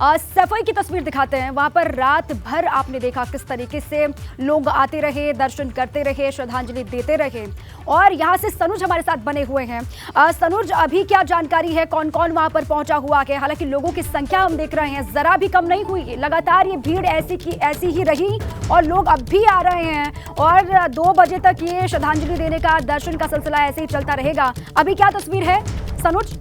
सफाई की तस्वीर दिखाते हैं। वहां पर रात भर आपने देखा किस तरीके से लोग आते रहे, दर्शन करते रहे, श्रद्धांजलि देते रहे। और यहाँ से सनुज हमारे साथ बने हुए हैं। सनुज, अभी क्या जानकारी है, कौन कौन वहां पर पहुंचा हुआ है? हालांकि लोगों की संख्या हम देख रहे हैं जरा भी कम नहीं हुई, लगातार ये भीड़ ऐसी ही रही और लोग अब भी आ रहे हैं और 2 बजे तक ये श्रद्धांजलि देने का, दर्शन का सिलसिला ऐसे ही चलता रहेगा। अभी क्या तस्वीर है सनुज?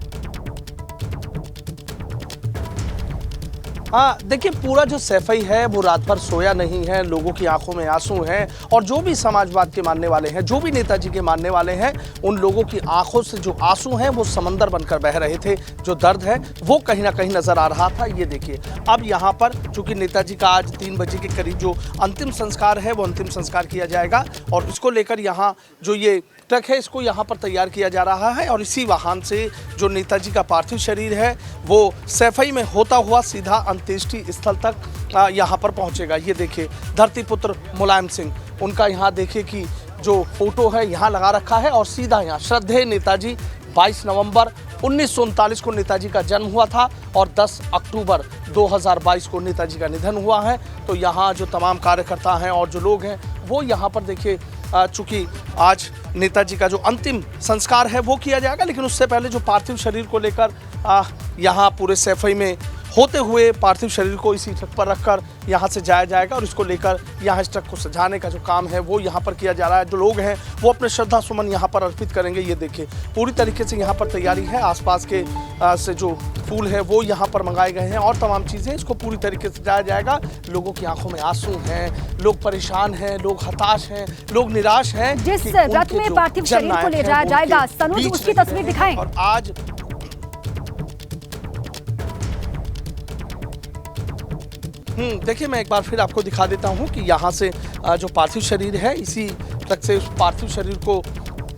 हाँ, देखिए, पूरा जो सैफई है वो रात भर सोया नहीं है। लोगों की आंखों में आंसू हैं और जो भी समाजवाद के मानने वाले हैं, जो भी नेताजी के मानने वाले हैं, उन लोगों की आंखों से जो आंसू हैं वो समंदर बनकर बह रहे थे। जो दर्द है वो कहीं ना कहीं नजर आ रहा था। ये देखिए, अब यहाँ पर चूंकि नेताजी का आज 3 बजे के करीब जो अंतिम संस्कार है वो अंतिम संस्कार किया जाएगा और इसको लेकर यहाँ जो ये ट्रक है इसको यहाँ पर तैयार किया जा रहा है और इसी वाहन से जो नेताजी का पार्थिव शरीर है वो सैफई में होता हुआ सीधा अंत्येष्टि स्थल तक यहाँ पर पहुँचेगा। ये देखिए, धरती पुत्र मुलायम सिंह, उनका यहाँ देखिए कि जो फोटो है यहाँ लगा रखा है और सीधा यहाँ श्रद्धेय नेताजी। 22 नवंबर 1939 को नेताजी का जन्म हुआ था और 10 अक्टूबर 2022 को नेताजी का निधन हुआ है। तो यहाँ जो तमाम कार्यकर्ता हैं और जो लोग हैं वो यहाँ पर देखिए, चूँकि आज नेताजी का जो अंतिम संस्कार है वो किया जाएगा, लेकिन उससे पहले जो पार्थिव शरीर को लेकर यहाँ पूरे सैफई में होते हुए पार्थिव शरीर को इसी ट्रक पर रखकर यहाँ से जाया जाएगा और इसको लेकर यहाँ इस ट्रक को सजाने का जो काम है वो यहाँ पर किया जा रहा है। जो लोग हैं वो अपने श्रद्धा सुमन यहाँ पर अर्पित करेंगे। ये देखिए, पूरी तरीके से यहाँ पर तैयारी है। आसपास के से जो फूल है वो यहाँ पर मंगाए गए हैं और तमाम चीज़ें, इसको पूरी तरीके से सजाया जाएगा। लोगों की आंखों में आंसू हैं, लोग परेशान हैं, लोग हताश हैं, लोग निराश हैं। जिस रथ में पार्थिव शरीर को ले जाया जाएगा, सनुज, उसकी तस्वीर दिखाएं। और आज देखिए, मैं एक बार फिर आपको दिखा देता हूं कि यहाँ से जो पार्थिव शरीर है इसी ट्रक से उस पार्थिव शरीर को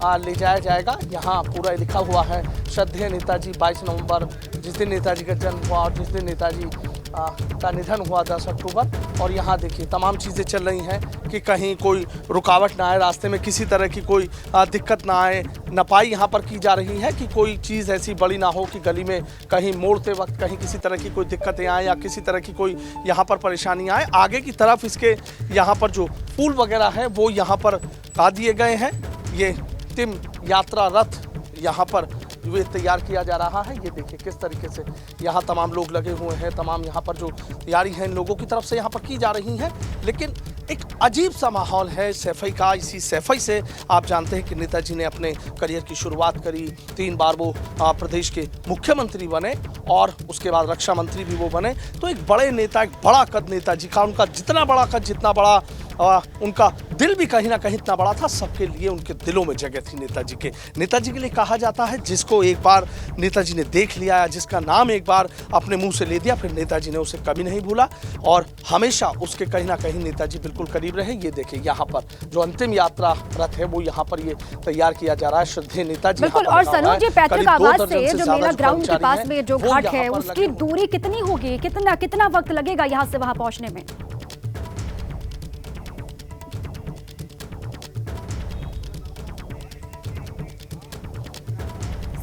ले जाया जाएगा। यहाँ पूरा लिखा हुआ है श्रद्धेय नेताजी, 22 नवंबर जिस दिन नेताजी का जन्म हुआ और जिस दिन नेताजी का निधन हुआ 10 अक्टूबर। और यहाँ देखिए तमाम चीज़ें चल रही हैं कि कहीं कोई रुकावट ना आए, रास्ते में किसी तरह की कोई दिक्कत ना आए। नपाई यहाँ पर की जा रही है कि कोई चीज़ ऐसी बड़ी ना हो कि गली में कहीं मोड़ते वक्त कहीं किसी तरह की कोई दिक्कतें आए या किसी तरह की कोई यहाँ पर परेशानी आए। आगे की तरफ इसके यहाँ पर जो फूल वगैरह है वो यहाँ पर ला दिए गए हैं। ये अंतिम यात्रा रथ यहाँ पर ये तैयार किया जा रहा है। ये देखिए किस तरीके से यहाँ तमाम लोग लगे हुए हैं, तमाम यहाँ पर जो तैयारी है इन लोगों की तरफ से यहाँ पर की जा रही है। लेकिन एक अजीब सा माहौल है सैफई का। इसी सैफई से आप जानते हैं कि नेताजी ने अपने करियर की शुरुआत करी। 3 बार वो प्रदेश के मुख्यमंत्री बने और उसके बाद रक्षा मंत्री भी वो बने। तो एक बड़े नेता, एक बड़ा कद नेताजी का, उनका जितना बड़ा कद, जितना बड़ा उनका दिल भी कहीं ना कहीं इतना बड़ा था। सबके लिए उनके दिलों में जगह थी नेताजी के। नेताजी के लिए कहा जाता है जिसको एक बार नेताजी ने देख लिया या जिसका नाम एक बार अपने मुंह से ले दिया, फिर नेताजी ने उसे कभी नहीं भूला और हमेशा उसके कहीं ना कहीं नेताजी बिल्कुल करीब रहे। ये देखिए, यहाँ पर जो अंतिम यात्रा रथ है वो यहाँ पर ये तैयार किया जा रहा है। श्रद्धेय नेताजी बिल्कुल। और सनुज, ये पैतृक आवास से जो मेला ग्राउंड के पास में जो घाट है उसकी दूरी कितनी होगी, कितना वक्त लगेगा यहाँ से वहाँ पहुँचने में?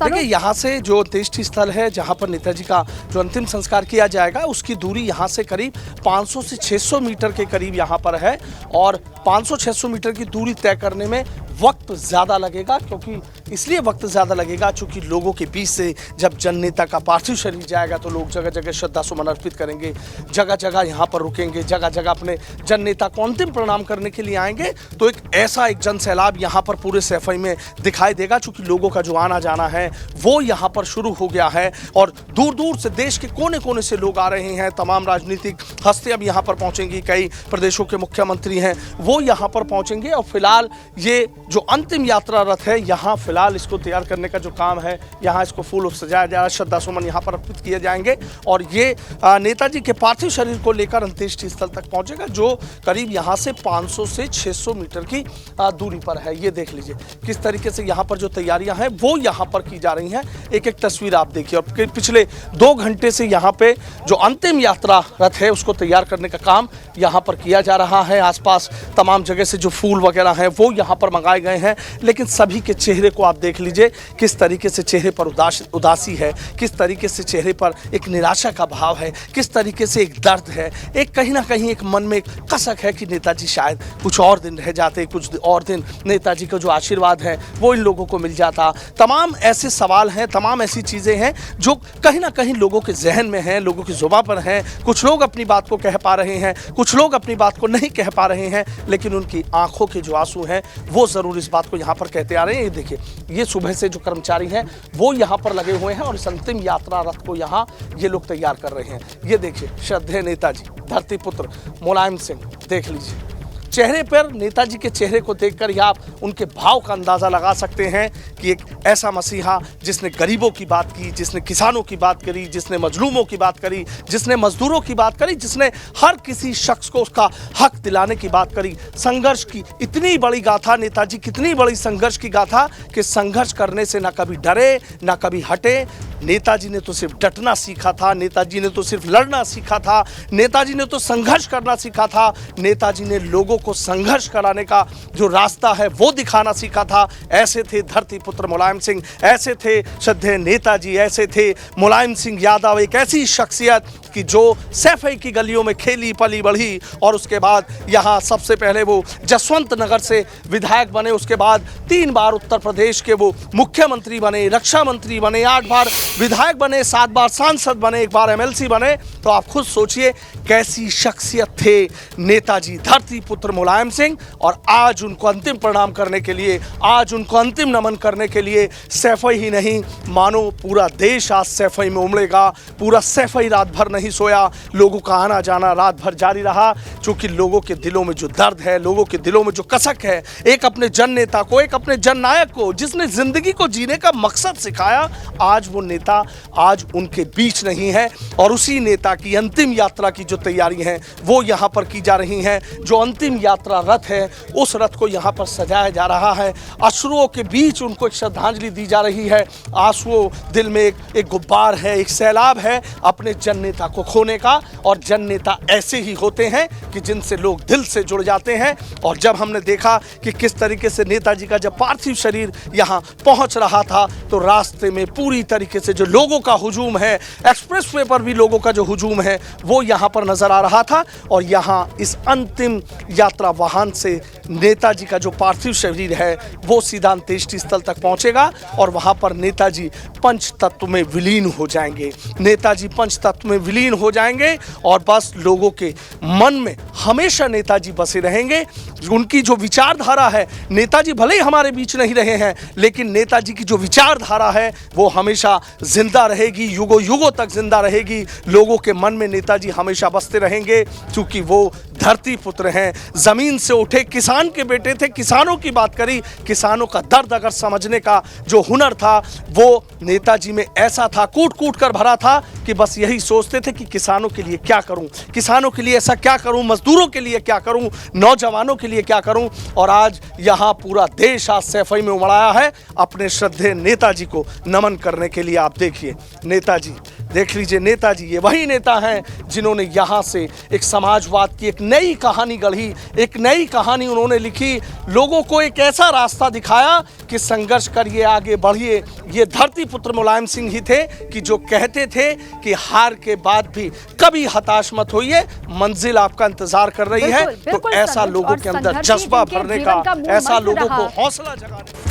देखिए, यहाँ से जो अंत्येष्टि स्थल है जहाँ पर नेताजी का जो अंतिम संस्कार किया जाएगा उसकी दूरी यहाँ से करीब 500 से 600 मीटर के करीब यहाँ पर है और 500-600 मीटर की दूरी तय करने में वक्त ज़्यादा लगेगा। क्योंकि इसलिए वक्त ज़्यादा लगेगा क्योंकि लोगों के बीच से जब जन नेता का पार्थिव शरीर जाएगा तो लोग जगह जगह श्रद्धा सुमन अर्पित करेंगे, जगह जगह यहाँ पर रुकेंगे, जगह जगह अपने जन नेता को अंतिम प्रणाम करने के लिए आएंगे। तो एक जन सैलाब यहाँ पर पूरे सैफई में दिखाई देगा। चूँकि लोगों का जो आना जाना है वो यहाँ पर शुरू हो गया है और दूर दूर से देश के कोने कोने से लोग आ रहे हैं। तमाम राजनीतिक हस्तियां अब यहाँ पर पहुँचेंगी, कई प्रदेशों के मुख्यमंत्री हैं वो यहाँ पर पहुँचेंगे। और फिलहाल ये जो अंतिम यात्रा रथ है यहाँ फिलहाल इसको तैयार करने का जो काम है, यहाँ इसको फूल सजाया जा रहा है, श्रद्धा सुमन यहाँ पर अर्पित किए जाएंगे और ये नेताजी के पार्थिव शरीर को लेकर अंत्येष्टि स्थल तक पहुँचेगा जो करीब यहाँ से 500 से 600 मीटर की दूरी पर है। ये देख लीजिए किस तरीके से यहाँ पर जो तैयारियां हैं वो यहाँ पर की जा रही हैं। एक एक तस्वीर आप देखिए। और पिछले 2 घंटे से यहाँ पे जो अंतिम यात्रा रथ है उसको तैयार करने का काम यहाँ पर किया जा रहा है। आसपास तमाम जगह से जो फूल वगैरह हैं वो यहाँ पर मंगाए गए हैं, लेकिन सभी के चेहरे को आप देख लीजिए किस तरीके से चेहरे पर उदासी है, किस तरीके से चेहरे पर एक निराशा का भाव है, किस तरीके से एक दर्द है, एक कहीं ना कहीं एक मन में एक कसक है कि नेताजी शायद कुछ और दिन रह जाते, कुछ और दिन नेताजी का जो आशीर्वाद है वो इन लोगों को मिल जाता। तमाम ऐसे सवाल हैं, तमाम ऐसी चीज़ें हैं जो कहीं ना कहीं लोगों के जहन में हैं, लोगों की जुबान पर हैं। कुछ लोग अपनी बात को कह पा रहे हैं, कुछ लोग अपनी बात को नहीं कह पा रहे हैं, लेकिन उनकी आंखों के जो आंसू हैं वो ज़रूर इस बात को यहाँ पर कहते आ रहे हैं। ये देखिए, ये सुबह से जो कर्मचारी हैं वो यहाँ पर लगे हुए हैं और इस अंतिम यात्रा रथ को यहाँ ये लोग तैयार कर रहे हैं। ये देखिए, श्रद्धेय नेताजी धरती पुत्र मुलायम सिंह, देख लीजिए चेहरे पर, नेताजी के चेहरे को देखकर ही आप उनके भाव का अंदाज़ा लगा सकते हैं कि एक ऐसा मसीहा जिसने गरीबों की बात की, जिसने किसानों की बात करी, जिसने मजलूमों की बात करी, जिसने मजदूरों की बात करी, जिसने हर किसी शख्स को उसका हक दिलाने की बात करी। संघर्ष की इतनी बड़ी गाथा, नेताजी कितनी बड़ी संघर्ष की गाथा कि संघर्ष करने से ना कभी डरे ना कभी हटे। नेताजी ने तो सिर्फ डटना सीखा था, नेताजी ने तो सिर्फ लड़ना सीखा था, नेताजी ने तो संघर्ष करना सीखा था, नेताजी ने लोगों को संघर्ष कराने का जो रास्ता है वो दिखाना सीखा था। ऐसे थे धरती पुत्र मुलायम सिंह, ऐसे थे श्रद्धेय नेताजी, ऐसे थे मुलायम सिंह यादव, एक ऐसी शख्सियत कि जो सैफई की गलियों में खेली पली बढ़ी और उसके बाद यहाँ सबसे पहले वो जसवंत नगर से विधायक बने, उसके बाद 3 बार उत्तर प्रदेश के वो मुख्यमंत्री बने, रक्षा मंत्री बने, 8 बार विधायक बने, 7 बार सांसद बने, 1 बार एमएलसी बने। तो आप खुद सोचिए कैसी शख्सियत थे नेताजी धरती पुत्र मुलायम सिंह। और आज उनको अंतिम प्रणाम करने के लिए, आज उनको अंतिम नमन करने के लिए सैफई ही नहीं, मानो पूरा देश आज सैफई में उमड़ेगा। पूरा सैफई रात भर नहीं सोया, लोगों का आना जाना रात भर जारी रहा, क्योंकि लोगों के दिलों में जो दर्द है, लोगों के दिलों में जो कसक है, एक अपने जन नेता को, एक अपने जन नायक को, जिसने जिंदगी को जीने का मकसद सिखाया, आज वो नेता आज उनके बीच नहीं है। और उसी नेता की अंतिम यात्रा की जो तैयारी है वो यहाँ पर की जा रही हैं। जो अंतिम यात्रा रथ है उस रथ को यहाँ पर सजाया जा रहा है, अश्रुओं के बीच उनको एक श्रद्धांजलि दी जा रही है। आंसुओं दिल में एक गुब्बार है, एक सैलाब है अपने जन नेता को खोने का। और जन नेता ऐसे ही होते हैं कि जिनसे लोग दिल से जुड़ जाते हैं। और जब हमने देखा कि किस तरीके से नेताजी का जब पार्थिव शरीर यहाँ पहुँच रहा था तो रास्ते में पूरी तरीके से जो लोगों का हुजूम है, एक्सप्रेसवे पर भी लोगों का जो हुजूम है वो यहाँ पर नजर आ रहा था। और यहाँ इस अंतिम यात्रा वाहन से नेताजी का जो पार्थिव शरीर है वो सीधा अंत्येष्टि स्थल तक पहुँचेगा और वहाँ पर नेताजी पंच तत्व में विलीन हो जाएंगे। नेताजी पंच तत्व में विलीन हो जाएंगे और बस लोगों के मन में हमेशा नेताजी बसे रहेंगे। उनकी जो विचारधारा है, नेताजी भले ही हमारे बीच नहीं रहे हैं, लेकिन नेताजी की जो विचारधारा है वो हमेशा जिंदा रहेगी, युगों युगों तक जिंदा रहेगी। लोगों के मन में नेताजी हमेशा बसते रहेंगे, क्योंकि वो धरती पुत्र हैं, जमीन से उठे किसान के बेटे थे। किसानों की बात करी, किसानों का दर्द अगर समझने का जो हुनर था वो नेताजी में ऐसा था, कूट कूट कर भरा था कि बस यही सोचते थे कि किसानों के लिए क्या करूं, किसानों के लिए ऐसा क्या करूं, मजदूरों के लिए क्या करूं, नौजवानों के लिए क्या करूं। और आज यहाँ पूरा देश आज सैफई में उमड़ाया है अपने श्रद्धेय नेताजी को नमन करने के लिए। आप देखिए नेताजी, देख लीजिए नेताजी, ये वही नेता हैं जिन्होंने यहाँ से एक समाजवाद की एक नई कहानी गढ़ी, एक नई कहानी उन्होंने लिखी, लोगों को एक ऐसा रास्ता दिखाया कि संघर्ष करिए, आगे बढ़िए। ये धरती पुत्र मुलायम सिंह ही थे कि जो कहते थे कि हार के बाद भी कभी हताश मत होइए, मंजिल आपका इंतजार कर रही है। तो ऐसा लोगों के अंदर जज्बा भरने का, ऐसा लोगों को हौसला जगाने।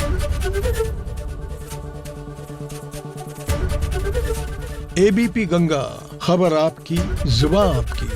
एबीपी गंगा, खबर आपकी, जुबान आपकी।